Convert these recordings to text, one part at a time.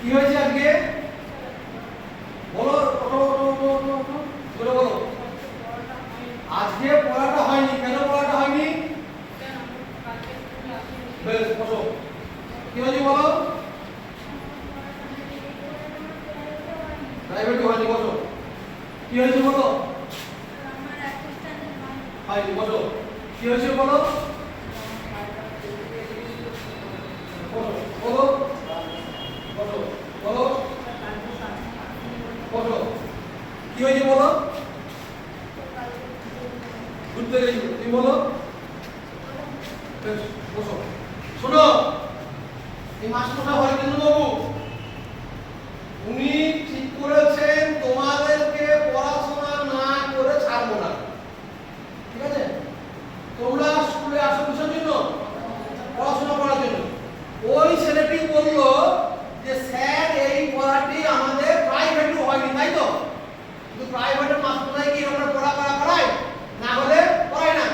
কি হয়েছে আজকে বলো, বলো বলো। আজকে পড়াটা হয়নি, কেন পড়াটা হয়নি? বেশ বসো। কি হয়েছে বলো? প্রাইভেটে হয়নি, বসো। কি হয়েছে বলো? হয়নি, বসো। কি হয়েছে বলো? বলো বলো বলো বলো। কি হয়েছে বলো? ঘুরতে গেছি, তুমি বলো। বেশ বসো। শোনো, এই মাস্টারমশাই হরিকৃষ্ণ বাবু উনি ঠিক করেছেন তোমাদেরকে পড়াশোনা না করে ছাড়বো না, ঠিক আছে? তোমরা স্কুলে আসো কিসের জন্য? পড়াশোনা করার জন্য। ওই ছেলেটি বললো যে স্যার এই পড়াটি আমাদের প্রাইভেটে হয়নি, তাই তো? কিন্তু প্রাইভেটের মাস্টারমশাই কি আমরা পড়া করায়? না হলে পড়ায় না।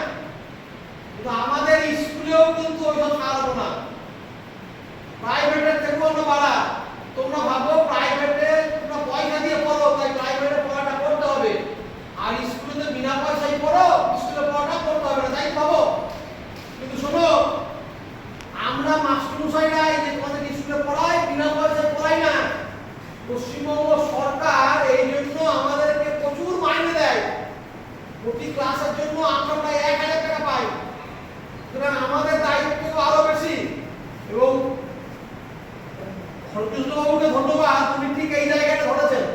কিন্তু আমাদের স্কুলেও কিন্তু ওইসব ছাড়বো না। প্রাইভেটের থেকেও আমরা বাড়া। তোমরা ভাবো প্রাইভেটে তোমরা পয়সা দিয়ে পড়ো, তাই প্রাইভেটে পড়াটা করতে হবে, আর স্কুলে তো বিনা পয়সায় পড়ো, স্কুলে পড়াটা করতে হবে না, তাই ভাবো। কিন্তু শোনো, আমরা মাস্টারমশাইরা এই যে তোমাদের স্কুলে পড়াই বিনা পয়সায় পড়াই না। পশ্চিমবঙ্গ সরকার এই জন্য আমাদেরকে প্রচুর মাইনে দেয়। প্রতি ক্লাসের জন্য আমরা প্রায় 1000 টাকা পাই। সুতরাং আমাদের দায়িত্ব আরো বেশি। এবং হরকৃষ্ণবাবুকে ধন্যবাদ, উনি ঠিক এই জায়গাটা ধরেছেন।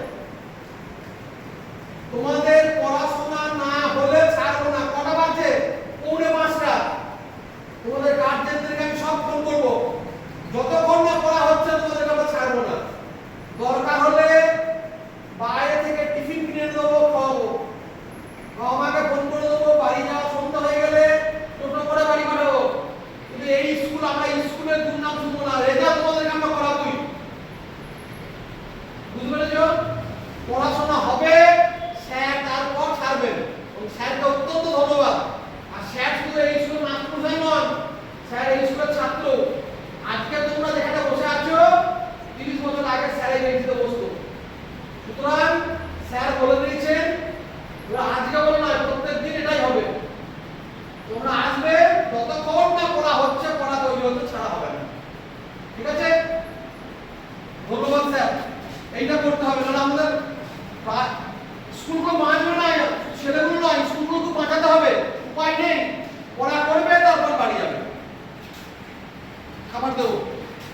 তোমাদের পড়াশোনা না হলে ছাড়বো না। কটা বাজে? 4:45। তোমাদের গার্জেনদেরকে আমি সব ফোন করবো, যতক্ষণ না পড়া হচ্ছে তোমাদেরকে আমরা ছাড়বো না। দরকার হলে বাইরে থেকে টিফিন কিনে দেবো, খাওয়াবো। আমাকে ফোন করে দেবো, বাড়ি যাওয়া সন্ধ্যা হয়ে গেলে টোটো করে বাড়ি পাঠাবো। কিন্তু এই স্কুল, আমরা স্কুলের দুর্নাম শুনবো না। রেজাল্ট তোমাদেরকে আমরা করাবোই, বুঝতে পেরেছো? পড়াশোনা হবে, স্যার তারপর ছাড়বেন। এবং স্যারকে অত্যন্ত ধন্যবাদ। আর স্যার শুধু এই স্কুলের মাস্টারমশাই নন, স্যার এই স্কুলের ছাত্র। আজকে তোমরা যেখানে বসে আছো 30 বছর আগে স্যার এই বেঞ্চিতে বসতো। সুতরাং স্যার বলে দিয়েছেন, আজকে বলে নয়, প্রত্যেক দিন এটাই হবে। তোমরা আসবে, যতক্ষণ না পড়া হচ্ছে, পড়া তৈরি হচ্ছে, ছাড়া হবে না, ঠিক আছে? ধন্যবাদ স্যার। এইটা করতে হবে, কারণ আমাদের স্কুলকে বাঁচবে না, ছেলেগুলো নয়, স্কুলগুলোকে বাঁচাতে হবে। উপায় নেই, পড়া করবে, তারপর বাড়ি যাবে। খাবার দেবো।